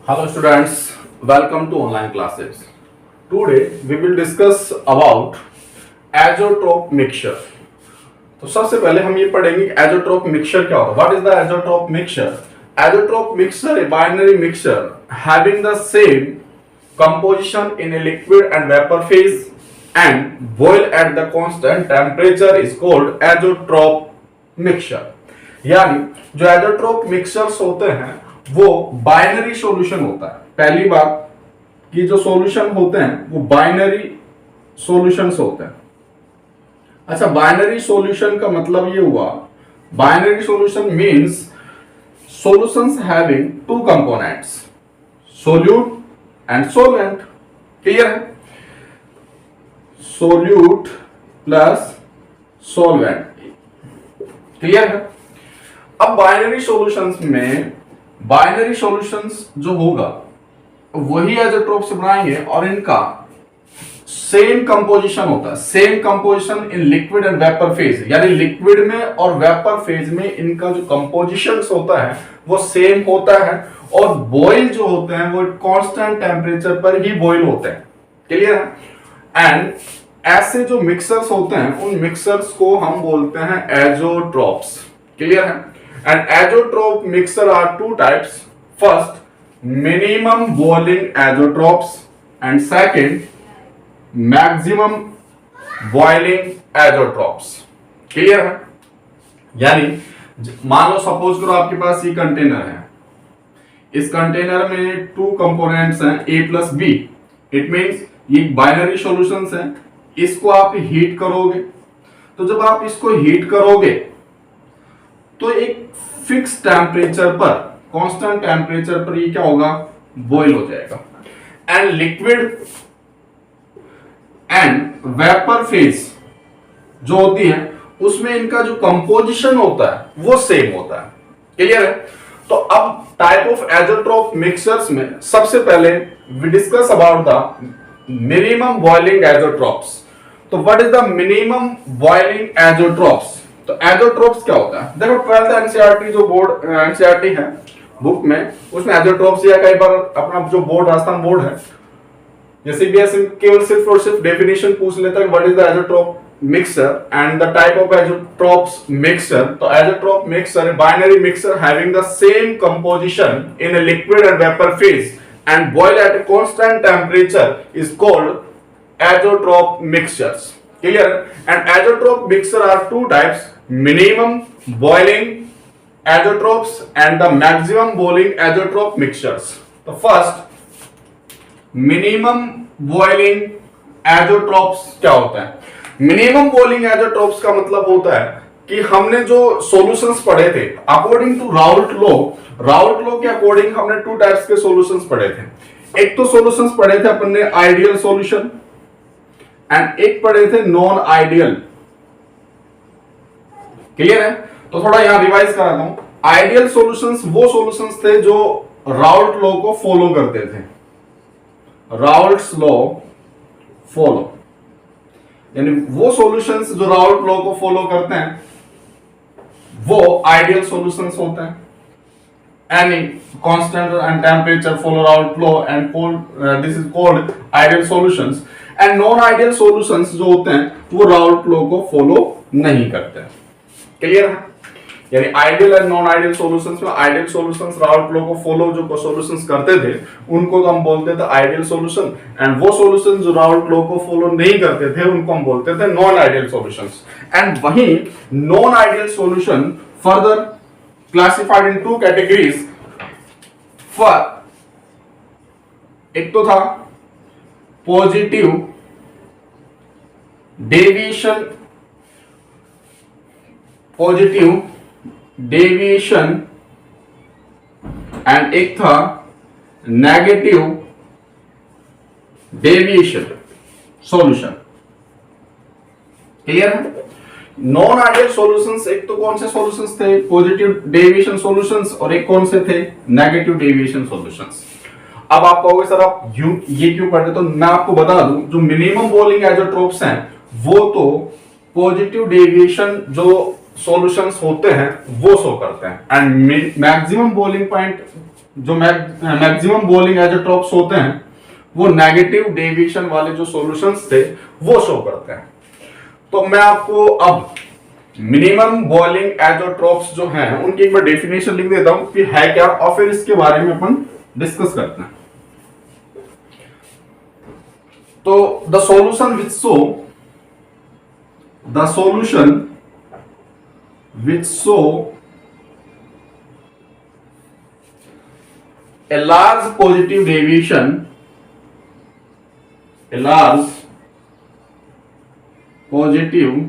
Hello students, welcome to online classes. Today we will discuss about azeotrope mixture. तो सबसे पहले हम ये पढ़ेंगे कि azeotrope mixture क्या होता है. What is the azeotrope mixture? Azeotrope mixture a binary mixture having the same composition in a liquid and vapor phase and boil at the constant temperature is called azeotrope mixture. यानी जो azeotrope mixtures होते हैं वो binary solution होता है. पहली बात कि जो सॉल्यूशन होते हैं वो बाइनरी सॉल्यूशंस होते हैं. अच्छा, बाइनरी सॉल्यूशन का मतलब ये हुआ, binary solution means solutions having two components, solute and solvent. Clear है? Solute plus solvent. क्लियर है? अब बाइनरी सॉल्यूशंस में बाइनरी सॉल्यूशंस जो होगा वही एजेट्रोप से बनाएंगे और इनका सेम कंपोजिशन होता है. Same composition in liquid and vapour phase, यानी लिक्विड में और वेपर फेज में इनका जो कंपोजिशन होता है वो सेम होता है और बॉयल जो होते हैं वो कांस्टेंट टेम्परेचर पर ही बॉयल होते हैं. क्लियर है? एंड ऐसे जो मिक्सर्स होते हैं उन मिक्सर्स को हम बोलते हैं एजोट्रोप्स. क्लियर है? And azeotrope mixture are two types. First, minimum boiling azeotropes and second, maximum boiling azeotropes. Clear है? यानी मान लो सपोज करो आपके पास ये कंटेनर है. इस कंटेनर में टू कंपोनेंट्स हैं A plus B. It means ये बाइनरी सॉल्यूशंस हैं. इसको आप हीट करोगे, तो जब आप इसको हीट करोगे तो एक फिक्स टेम्परेचर पर, कांस्टेंट टेम्परेचर पर ये क्या होगा, बॉयल हो जाएगा. And liquid and vapour phase जो होती है उसमें इनका जो कंपोजिशन होता है वो सेम होता है. क्लियर है? तो अब टाइप ऑफ एजोट्रोप मिक्सचर्स में सबसे पहले we discuss about the minimum boiling azeotropes. तो what is the minimum boiling azeotropes? तो एजोट्रोप्स क्या होता है? देखो 12th एनसीईआरटी जो बोर्ड एनसीईआरटी है बुक में, उसमें एजोट्रोप्स या कई बार अपना जो बोर्ड राजस्थान बोर्ड है जैसे भी केवल सिर्फ और सिर्फ डेफिनेशन पूछ लेता है what is the azeotrope mixture and the type of azeotropes mixture. तो azeotrope mixture binary mixture having the same composition in a liquid and vapour phase and boil at a constant temperature is called azeotrope mixtures. Clear? And azeotrope mixture are two types: minimum boiling azeotropes and the maximum boiling azeotrope mixtures. The first, minimum boiling azeotropes क्या होता है? Minimum boiling azeotropes का मतलब होता है कि हमने जो सॉल्यूशंस पढ़े थे अकॉर्डिंग टू राउल्ट लॉ के अकॉर्डिंग हमने टू टाइप्स के सॉल्यूशंस पढ़े थे. एक तो सॉल्यूशंस पढ़े थे अपन ने आइडियल सॉल्यूशन एंड एक पढ़े थे नॉन आइडियल. क्लियर है? तो थोड़ा यहां रिवाइज कराता हूं. आइडियल सॉल्यूशंस वो सॉल्यूशंस थे जो राउल्ट लॉ को फॉलो करते थे. राउल्ट्स लॉ फॉलो, यानी वो सॉल्यूशंस जो राउल्ट लॉ को फॉलो करते हैं वो आइडियल सॉल्यूशंस होते हैं. Any constant and temperature follow Raoult law and this is called ideal solutions. And non-ideal solutions जो होते हैं वो Raoult law को follow नहीं करते हैं. क्लियर है? यानी ideal and non ideal solutions में आइडियल सॉल्यूशंस राउल्ट लॉ को फॉलो जो सॉल्यूशंस करते थे उनको तो हम बोलते थे आइडियल सॉल्यूशन, एंड वो सॉल्यूशंस जो राउल्ट लॉ को फॉलो नहीं करते थे उनको हम बोलते थे नॉन आइडियल सॉल्यूशंस. एंड वही non ideal solution further classified in two categories. For एक तो था पॉजिटिव डेविएशन एंड एक था नेगेटिव डेविएशन सॉल्यूशन. क्लियर है? नॉन आइडियल सॉल्यूशंस एक तो कौन से सॉल्यूशंस थे? पॉजिटिव डेविएशन सॉल्यूशंस, और एक कौन से थे? Negative deviation solutions. अब आप कहोगे सर आप ये क्यों पढ़ते? तो मैं आपको बता दूं जो मिनिमम बॉइलिंग एजोट्रोप्स हैं वो तो पॉजिटिव डेविएशन जो सॉल्यूशंस होते हैं वो शो करते हैं, एंड मैक्सिमम बॉइलिंग पॉइंट जो मैक्सिमम बॉइलिंग एजोट्रॉप्स होते हैं वो नेगेटिव डेविएशन वाले जो सॉल्यूशंस थे वो शो करते हैं। तो मैं आपको अब मिनिमम बॉइलिंग एजोट्रॉप्स जो हैं उनकी एक बार डेफिनेशन लिख देता हूं कि है क्या, और फिर इसके बारे में अपन डिस्कस करते हैं। तो the solution which show a large positive deviation a large positive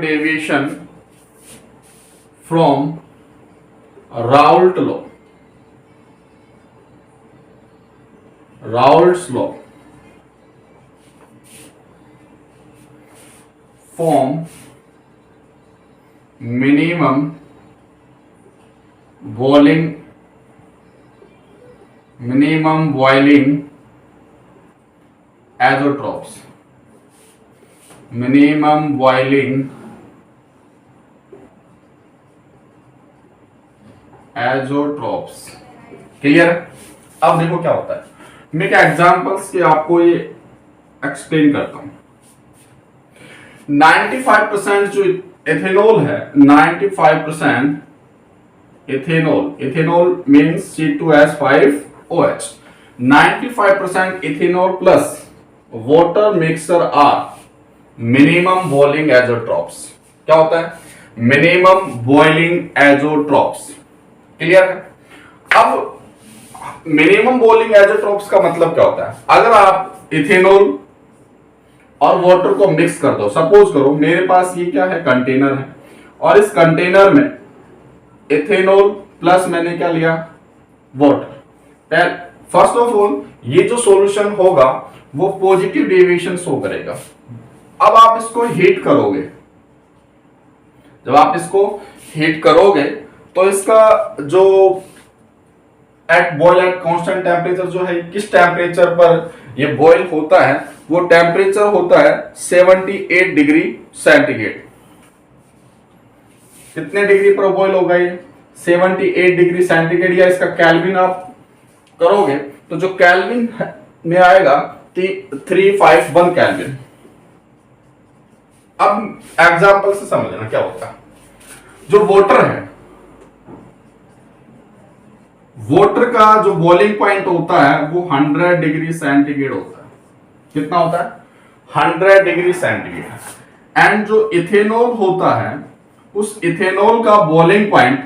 deviation from Raoult's law form minimum boiling azotrophs clear है। अब देखो क्या होता है, मैं क्या एग्जांपल्स के आपको ये एक्सप्लेन करता हूं। 95% जो इथेनॉल है, 95% ethanol means C2H5OH, 95% ethanol plus water mixer are minimum boiling azeotropes. क्या होता है? Minimum boiling एजोट्रॉप्स। क्लियर है। अब मिनिमम बॉइलिंग एजोट्रॉप्स का मतलब क्या होता है? अगर आप इथेनॉल और वाटर को मिक्स कर दो, सपोज करो मेरे पास ये क्या है, कंटेनर है, और इस कंटेनर में इथेनॉल प्लस मैंने क्या लिया, वाटर। फर्स्ट ऑफ ऑल ये जो सॉल्यूशन होगा वो पॉजिटिव डेविएशन शो करेगा। अब आप इसको हीट करोगे, जब आप इसको हीट करोगे तो इसका जो बॉयल एट कांस्टेंट टेम्परेचर जो है, किस टेम्परेचर पर ये बॉयल होता है, वो टेम्परेचर होता है 78 डिग्री सेंटीग्रेड। कितने डिग्री पर बॉयल होगा ये? 78 डिग्री सेंटीग्रेड, या इसका केल्विन आप करोगे तो जो केल्विन में आएगा 351 केल्विन। अब एग्जांपल से समझना क्या होता है। जो वाटर है, वाटर का जो बॉइलिंग पॉइंट होता है वो 100 डिग्री सेंटीग्रेड होता है। कितना होता है? 100 डिग्री सेंटीग्रेड। एंड जो इथेनॉल होता है, उस इथेनॉल का बॉइलिंग पॉइंट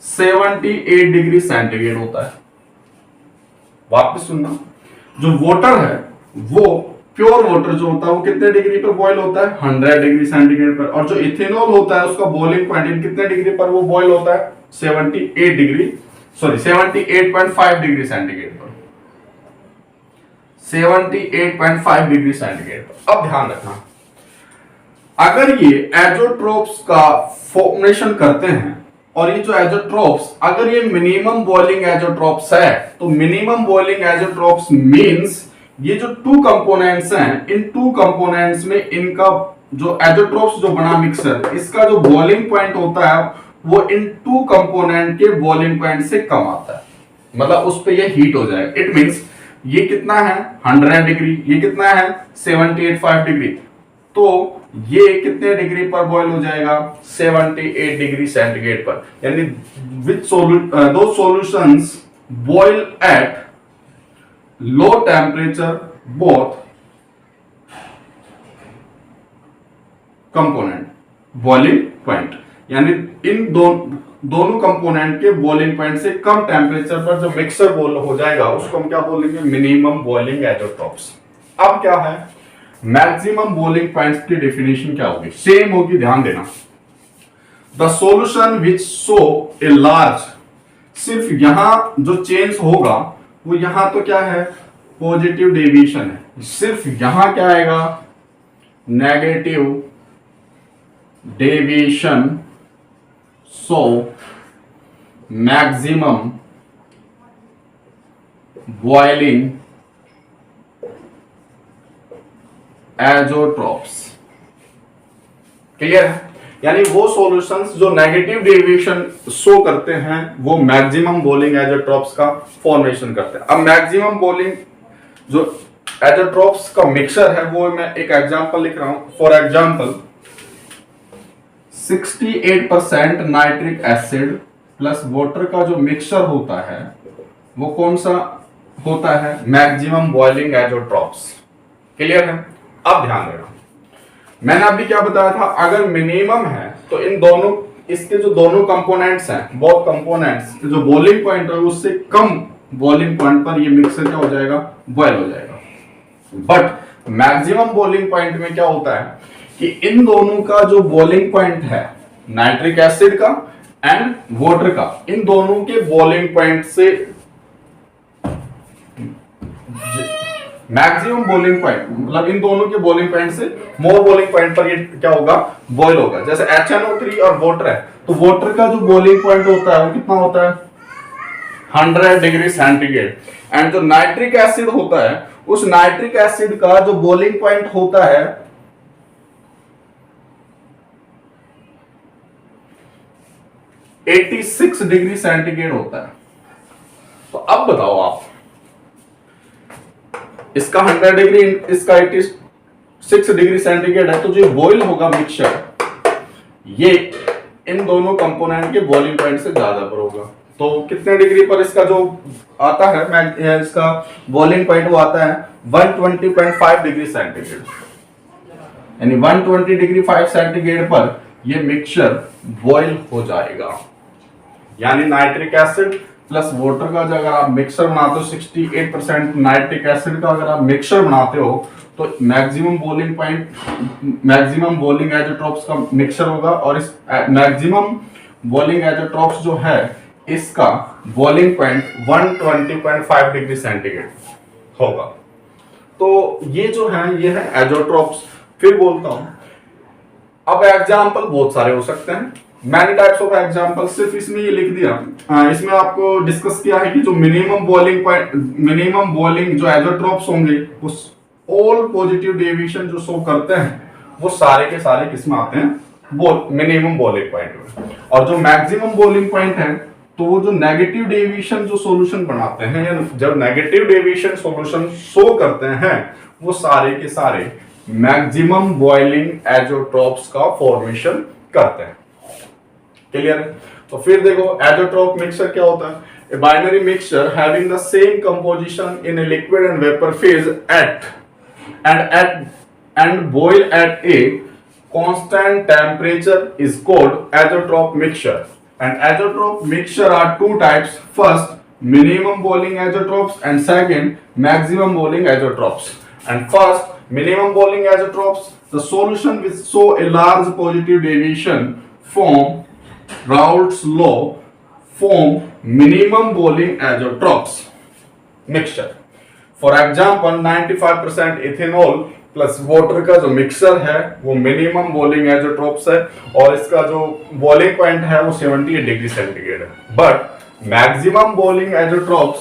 78 डिग्री सेंटीग्रेड होता है। वापस सुनना, जो वाटर है वो प्योर वाटर जो होता है वो कितने डिग्री पर बॉयल होता है? 100 डिग्री सेंटीग्रेड पर। और जो इथेनॉल होता है उसका बॉइलिंग पॉइंट कितने डिग्री पर वो बॉयल होता है? 78 डिग्री, सॉरी 78.5 डिग्री सेंटीग्रेड पर, 78.5 डिग्री सेंटीग्रेड पर। अब ध्यान रखना, अगर ये एजोट्रोप्स का फॉर्मेशन करते हैं, और ये जो एजोट्रोप्स अगर ये मिनिमम बॉइलिंग एजोट्रोप्स है, तो मिनिमम बॉइलिंग एजोट्रोप्स मींस ये जो टू कंपोनेंट्स हैं, इन टू कंपोनेंट्स में इनका जो एजोट्रोप्स जो बना मिक्सर, इसका जो बॉइलिंग पॉइंट होता है वो इन टू कंपोनेंट के बॉइलिंग पॉइंट से कम आता है, मतलब उस पे ये हीट हो जाएगा। इट मींस ये कितना है? 100 डिग्री, ये कितना है? 78.5 डिग्री। तो ये कितने डिग्री पर बॉयल हो जाएगा? 78 डिग्री सेंटीग्रेड पर। यानी दो solutions boil at low temperature both component boiling point, यानी इन दोनों कंपोनेंट के बॉइलिंग पॉइंट से कम टेम्परेचर पर जो मिक्सर बॉयल हो जाएगा उसको हम क्या बोलेंगे? Minimum boiling azeotropes. अब क्या है मैक्सिमम बॉइलिंग पॉइंट्स की डेफिनेशन क्या होगी? सेम होगी, ध्यान देना। The solution which show a large, सिर्फ यहां जो चेंज होगा वो यहां तो क्या है? पॉजिटिव डेविएशन है। सिर्फ यहां क्या आएगा? Negative deviation so maximum boiling azeotropes. Clear है? यानी वो सॉल्यूशंस जो नेगेटिव डेविएशन शो करते हैं वो मैक्सिमम बॉलिंग एजोट्रॉप्स का फॉर्मेशन करते हैं। अब मैक्सिमम बॉलिंग जो एजोट्रॉप्स का मिक्सचर है वो मैं एक एग्जांपल लिख रहा हूं। For example 68% nitric acid plus water का जो मिक्सचर होता है वो कौन सा होता है? Maximum boiling एजोट्रॉप्स। क्लियर है? अब ध्यान देना, मैंने अभी क्या बताया था, अगर मिनिमम है तो इन दोनों, इसके जो दोनों कंपोनेंट्स हैं, बोथ कंपोनेंट्स जो बॉइलिंग पॉइंट है उससे कम बॉइलिंग पॉइंट पर ये मिक्सर क्या हो जाएगा? बॉयल हो जाएगा। बट मैक्सिमम बॉइलिंग पॉइंट में क्या होता है कि इन दोनों का जो बॉइलिंग पॉइंट है, नाइट्रिक एसिड का एंड वाटर का, इन दोनों के बॉइलिंग पॉइंट से मैक्सिमम बॉइलिंग पॉइंट, मतलब इन दोनों के बॉइलिंग पॉइंट से मोर बॉइलिंग पॉइंट पर ये क्या होगा? बॉयल होगा। जैसे HNO3 और वाटर है, तो वाटर का जो बॉइलिंग पॉइंट होता है वो कितना होता है? 100 डिग्री सेंटीग्रेड। एंड जो नाइट्रिक एसिड होता है, उस नाइट्रिक एसिड का जो बॉइलिंग पॉइंट होता है 86 डिग्री सेंटीग्रेड होता है। तो अब बताओ आप, इसका 100 डिग्री, इसका 86 डिग्री सेंटीग्रेड है, तो जो बॉईल होगा मिक्सचर, ये इन दोनों कंपोनेंट के बॉइलिंग पॉइंट से ज्यादा पर होगा। तो कितने डिग्री पर इसका जो आता है, इसका बॉइलिंग पॉइंट वो आता है 120.5 डिग्री सेंटीग्रेड। यानी 120 डिग्री 5 सेंटीग्रेड पर ये मिक्सचर बॉईल हो जाएगा। यानी नाइट्रिक एसिड प्लस वाटर का जो अगर आप मिक्सर बनाते हो, 68% नाइट्रिक एसिड का अगर आप मिक्सर बनाते हो, तो maximum boiling point, maximum boiling azeotropes का मिक्सर होगा। और इस मैक्सिमम बॉइलिंग एजोट्रॉप्स जो है, इसका बॉइलिंग पॉइंट 120.5 डिग्री सेंटीग्रेड होगा। तो ये जो है, ये है एजोट्रॉप्स। फिर बोलता हूं, अब एग्जाम्पल बहुत सारे हो सकते हैं, मैनी टाइप्स ऑफ एग्जाम्पल। सिर्फ इसमें ये लिख दिया, इसमें आपको डिस्कस किया है कि जो minimum boiling point, minimum boiling जो एजोट्रॉप्स होंगे, उस ऑल पॉजिटिव डेविएशन जो शो करते हैं, वो सारे के सारे किस में आते हैं? मिनिमम बॉइलिंग पॉइंट में। और जो मैक्सिमम बॉइलिंग पॉइंट है, तो वो जो नेगेटिव डेविएशन जो सॉल्यूशन बनाते हैं, या जब नेगेटिव डेविएशन सॉल्यूशन शो करते हैं, वो सारे के सारे मैक्सिमम बॉइलिंग एजोट्रॉप्स का फॉर्मेशन करते हैं। क्लियर है? तो फिर देखो, एजोट्रॉप मिक्सचर क्या होता है? A binary mixture having the same composition in a liquid and vapor phase and boil at a constant temperature is called azeotrope mixture. And azeotrope mixture are two types. First, minimum boiling azeotropes, and second, maximum boiling azeotropes. And first, minimum boiling azeotropes, the solution which show a large positive deviation form Raoult's law form minimum boiling azeotropes mixture. For example, 95% ethanol plus water का जो mixer है वो minimum boiling एजोट्रोप्स है, और इसका जो boiling point है वो 78 डिग्री सेंटीग्रेड है। But maximum boiling azeotropes,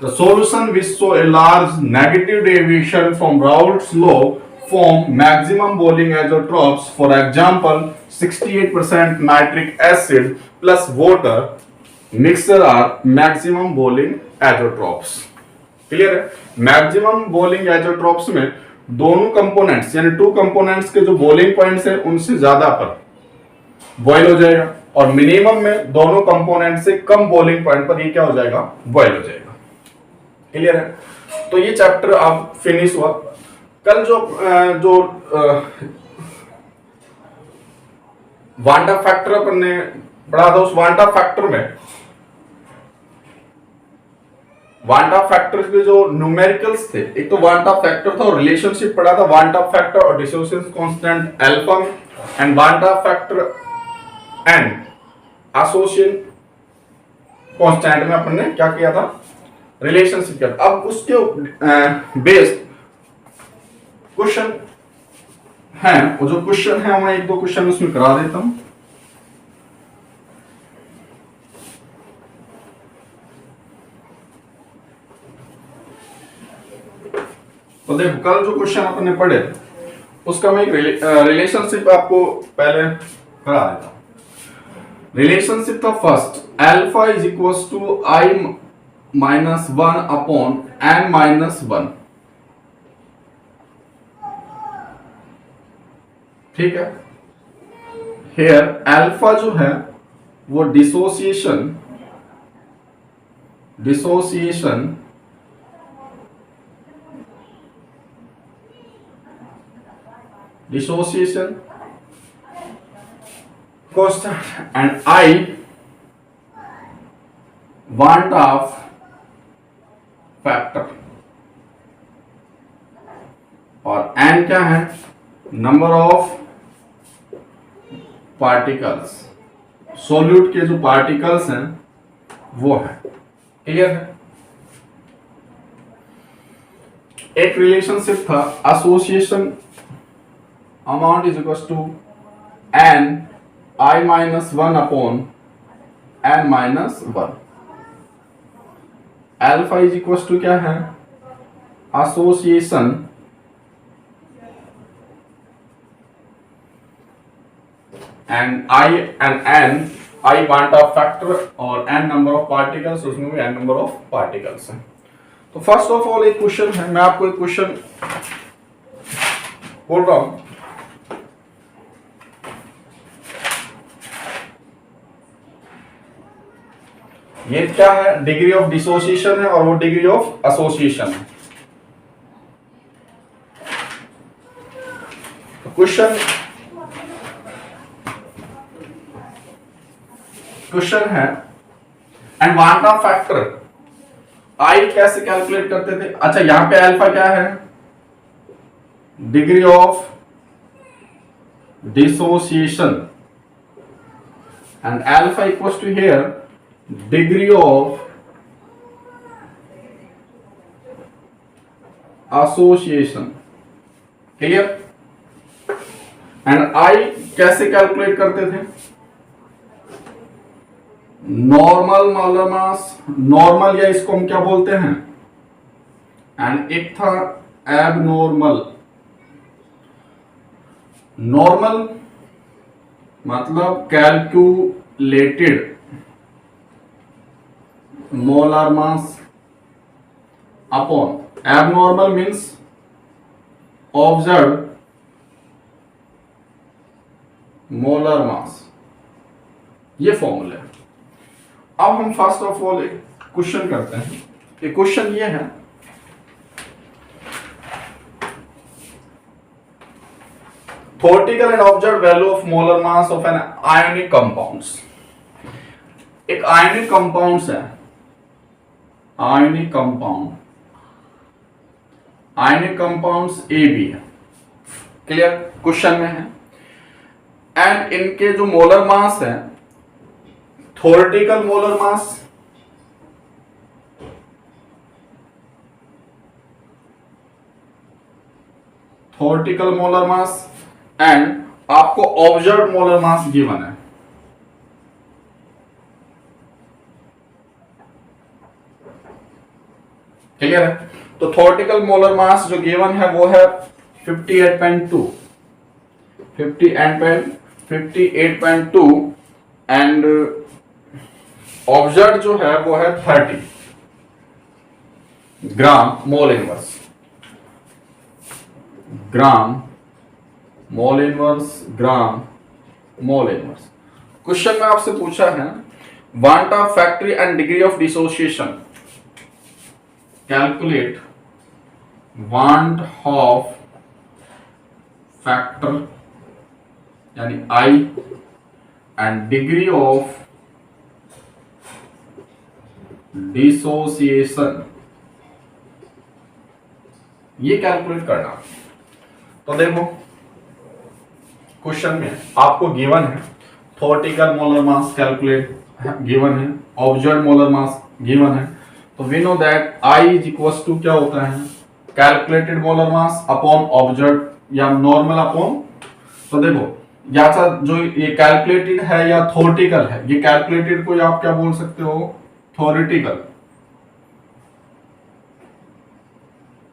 the solution which show a large negative deviation from Raoult's law form maximum boiling azeotropes. For example, 68% nitric acid plus water mixture are maximum boiling azeotropes. Clear है? Maximum boiling एजोट्रॉप्स में दोनों components, यानी two components के जो boiling points है उनसे ज्यादा पर बॉयल हो जाएगा, और मिनिमम में दोनों कंपोनेंट से कम बॉइलिंग पॉइंट पर ये क्या हो जाएगा? बॉयल हो जाएगा। क्लियर है? तो ये चैप्टर अब फिनिश हुआ। कल जो वांडा फैक्टर अपन ने पढ़ा था, उस वांडा फैक्टर में वांडा फैक्टर के जो न्यूमेरिकल्स थे, एक तो वांडा फैक्टर था और रिलेशनशिप पढ़ा था वांडा फैक्टर और डिसोसिएशन कांस्टेंट अल्फा में, and Wanda factor and association constant में अपन ने क्या किया था? रिलेशनशिप किया था। अब उसके बेस्ड क्वेश्चन है, वो जो क्वेश्चन है मैं एक दो क्वेश्चन उसमें करा देता हूं। तो देखो, कल जो क्वेश्चन अपन ने पढ़े उसका मैं एक रिलेशनशिप आपको पहले करा देता हूं। रिलेशनशिप था first, alpha is equal to i minus 1 upon n minus 1। ठीक है, हेयर अल्फा जो है वो dissociation constant and I want of factor, और n क्या है, नंबर ऑफ पार्टिकल्स, सॉल्यूट के जो पार्टिकल्स हैं वो है। क्लियर है। एक रिलेशनशिप था association amount is equal to n i minus 1 upon n minus 1। Alpha is equal to क्या है, association and i van't Hoff factor और n नंबर ऑफ पार्टिकल्स, उसमें भी n नंबर ऑफ पार्टिकल्स हैं। तो फर्स्ट ऑफ ऑल एक question है, मैं आपको एक क्वेश्चन बोल रहा हूं। ये क्या है, डिग्री ऑफ डिसोसिएशन है और वो डिग्री ऑफ एसोसिएशन है। क्वेश्चन है एंड वांट ऑफ फैक्टर, आई कैसे कैलकुलेट करते थे। अच्छा, यहां पे अल्फा क्या है, degree of dissociation, and alpha equals to here degree of association. Clear. And i कैसे कैलकुलेट करते थे, नॉर्मल मोलर मास, नॉर्मल या इसको हम क्या बोलते हैं, एंड एक था एबनॉर्मल। नॉर्मल मतलब calculated molar mass upon, abnormal means observe molar mass. ये फॉर्मूला है। अब हम फर्स्ट ऑफ ऑल एक क्वेश्चन करते हैं। ये क्वेश्चन ये है, theoretical and observe value of molar mass of an ionic compounds. एक आयोनिक कंपाउंड्स है, आयोनिक कंपाउंड्स ए बी है। क्लियर, क्वेश्चन में है। एंड इनके जो मोलर मास है, थ्योरेटिकल मोलर मास एंड आपको ऑब्जर्व मोलर मास गिवन है। क्लियर है। तो थ्योरेटिकल मोलर मास जो गिवन है वो है 58.2 एंड ऑब्जर्व जो है वो है 30 gram mole inverse, gram mole inverse. Question में आपसे पूछा है van't Hoff factory and degree of dissociation, calculate van't Hoff factor यानी i and degree of dissociation, ये कैलकुलेट करना। तो देखो क्वेश्चन में आपको गिवन है theoretical molar mass calculate given है, ऑब्जर्व मोलर मास गिवन है। तो we know that i is equal to क्या होता है, calculated molar mass upon observe या नॉर्मल अपॉन। तो देखो या जो ये कैलकुलेटेड है या थ्योरेटिकल है, ये कैलकुलेटेड को आप क्या बोल सकते हो, थ्योरेटिकल।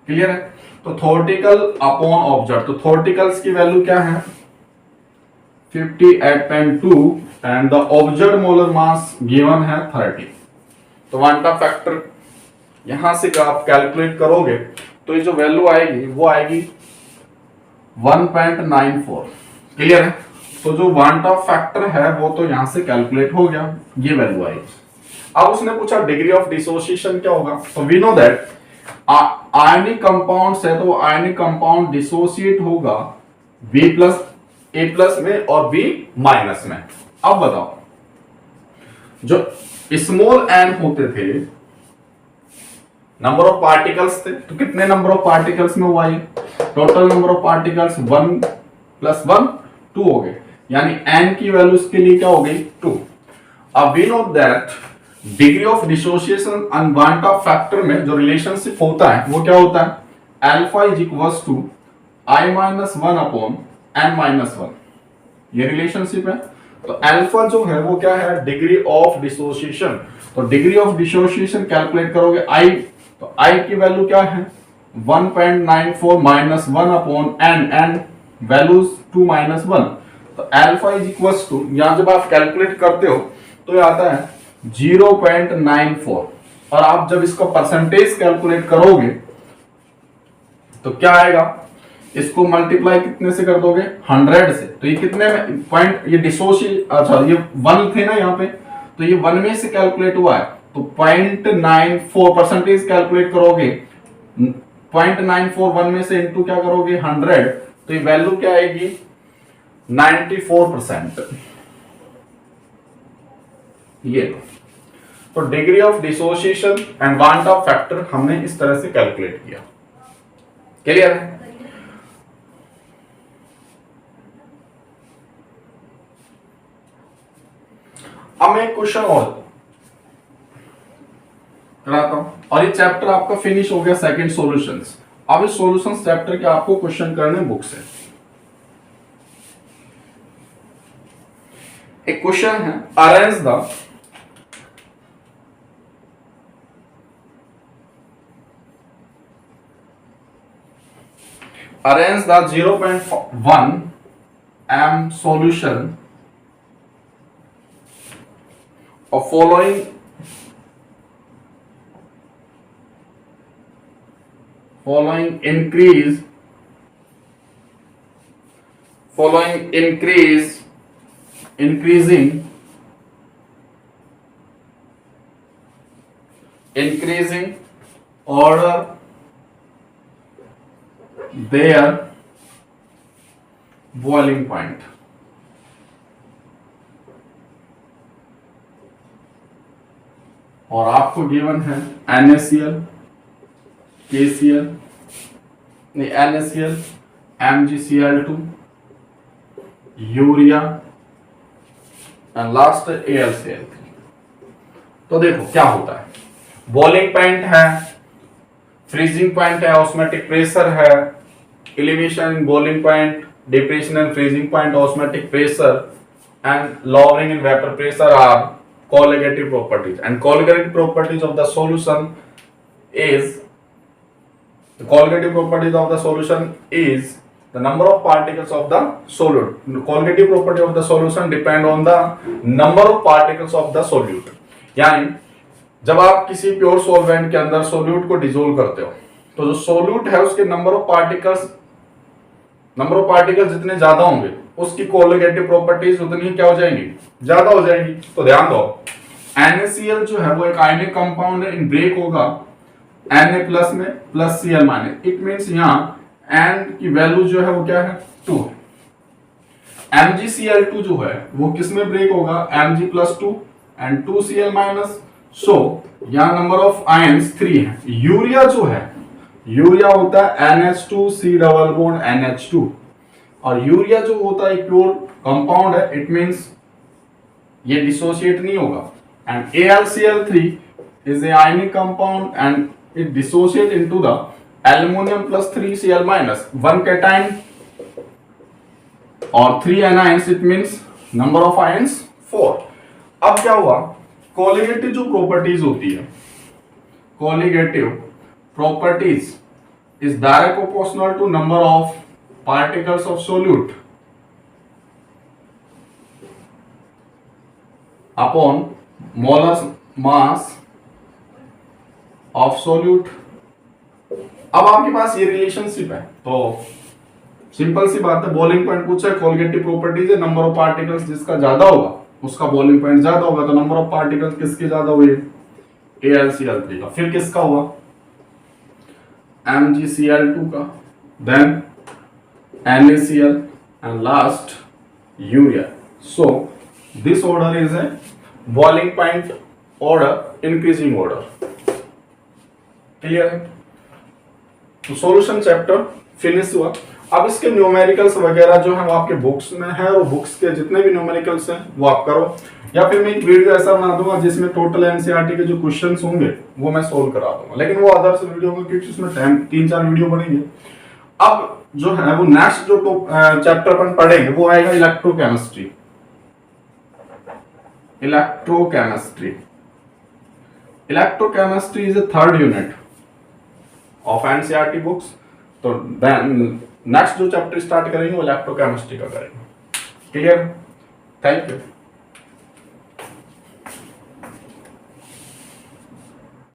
क्लियर है। तो थोरटिकल अपॉन ऑब्जर्व, तो थोरटिकल्स की वैल्यू क्या है 58.2 and the observe molar mass given है 30। तो वांटा फैक्टर यहां से आप कैलकुलेट करोगे तो ये जो वैल्यू आएगी वो आएगी 1.94। क्लियर है? तो जो वांटा फैक्टर है वो तो यहां से कैलकुलेट हो गया, ये वैल्यू आएगी। अब उसने पूछा डिग्री ऑफ डिसोसिएशन क्या होगा, तो we know that ionic compound है तो आयनिक कंपाउंड डिसोसिएट होगा B प्लस A प्लस में और B माइनस में। अब बताओ जो स्मॉल n होते थे नंबर ऑफ पार्टिकल्स थे, तो कितने नंबर ऑफ पार्टिकल्स में हुआ ये total number of particles 1 plus 1 2 हो गए, यानी n की वैल्यू इसके लिए क्या हो गई 2। अब we know that degree of dissociation and van't factor में जो रिलेशनशिप होता है वो क्या होता है alpha is equals to I minus 1 upon n minus 1, ये रिलेशनशिप है। तो अल्फा जो है वो क्या है डिग्री ऑफ डिसोसिएशन, तो डिग्री ऑफ डिसोसिएशन कैलकुलेट करोगे I, तो I की वैल्यू क्या है 1.94 minus 1 upon n values 2 minus 1, तो अल्फा इज इक्वल्स टू यहां जब आप कैलकुलेट करते हो तो ये आता है 0.94, और आप जब इसका परसेंटेज कैलकुलेट करोगे तो क्या आएगा, इसको मल्टीप्लाई कितने से कर दोगे 100 से, तो ये कितने में पॉइंट ये अच्छा ये 1 थे ना यहाँ पे, तो ये 1 में से कैलकुलेट हुआ है, तो 0.94 परसेंटेज कैलकुलेट करोगे 0.94 1 में से इंटू क्या करोगे 100, तो ये वैल्यू क्या आएगी 94%। ये तो degree of dissociation and van't factor हमने इस तरह से कैलकुलेट किया। क्लियर है? अब मैं एक क्वेश्चन और कराता हूं और ये चैप्टर आपका फिनिश हो गया सेकंड सॉल्यूशंस। अब इस सॉल्यूशंस चैप्टर के आपको क्वेश्चन करने बुक से। एक क्वेश्चन है arrange the arrange the 0.1 m solution of following increasing order their boiling point। और आपको गिवन है NaCl, KCl, नहीं NaCl, MgCl2, urea and last AlCl3। तो देखो क्या होता है, बॉइलिंग पॉइंट है, फ्रीजिंग पॉइंट है, ऑस्मोटिक प्रेशर है, elevation in boiling point, depression in freezing point, osmotic pressure and lowering in vapor pressure are colligative properties, and colligative properties of the solution is the number of particles of the solute. Colligative property of the solution depend on the number of particles of the solute। यानी जब आप किसी pure solvent के अंदर solute को dissolve करते हो तो जो सोल्यूट है उसके नंबर ऑफ पार्टिकल्स जितने ज्यादा होंगे उसकी कोलिगेटिव प्रॉपर्टीज उतनी क्या हो जाएंगी, ज्यादा हो जाएंगी। तो ध्यान दो NaCl जो है वो एक आयनिक कंपाउंड है, इन ब्रेक होगा Na प्लस में plus Cl minus, it means यहाँ N की वैल्यू जो है वो क्या है 2। MgCl2 जो है वो किस में ब्रेक होगा Mg plus 2 and 2Cl minus, so यहाँ नंबर ऑफ आयंस 3 है। यूरिया जो है, यूरिया होता है NH2C डबल बॉन्ड NH2, और यूरिया जो होता है प्योर कंपाउंड है, इट मींस ये डिसोसिएट नहीं होगा। And AlCl3 is a ionic compound and it dissociate into the aluminium plus 3Cl minus, 1 cation और 3 anions, it means number of ions 4। अब क्या हुआ, कोलिगेटिव जो प्रॉपर्टीज होती है, colligative properties is direct proportional to number of particles of solute upon molar mass of solute। अब आपके पास ये रिलेशनशिप है, तो सिंपल सी बात है, बॉइलिंग पॉइंट पूछा है, कोलिगेटिव प्रॉपर्टीज है, नंबर ऑफ पार्टिकल्स जिसका ज्यादा होगा उसका बॉइलिंग पॉइंट ज्यादा होगा, तो नंबर ऑफ पार्टिकल्स किसके ज्यादा हुए, AlCl3 का, फिर किसका हुआ, MgCl2 का, then NaCl and last urea। So this order is a boiling point order, increasing order। Clear है? तो सॉल्यूशन चैप्टर फिनिश हुआ। अब इसके न्यूमेरिकल्स वगैरह जो है वो आपके बुक्स में है, और बुक्स के जितने भी न्यूमेरिकल्स हैं वो आप करो, या फिर मैं एक वीडियो ऐसा बना दूंगा जिसमें टोटल एनसीईआरटी के जो क्वेश्चंस होंगे वो मैं सोल्व करा दूंगा, लेकिन वो अदर्स वीडियो होंगे क्योंकि उसमें टाइम 3-4 वीडियो बनेंगे। अब जो है वो नेक्स्ट जो चैप्टर अपन पढ़ेंगे वो आएगा electrochemistry. Electrochemistry is a third unit of NCERT books. तो नेक्स्ट जो चैप्टर स्टार्ट करेंगे वो इलेक्ट्रोकेमिस्ट्री का करेंगे। क्लियर? Thank you.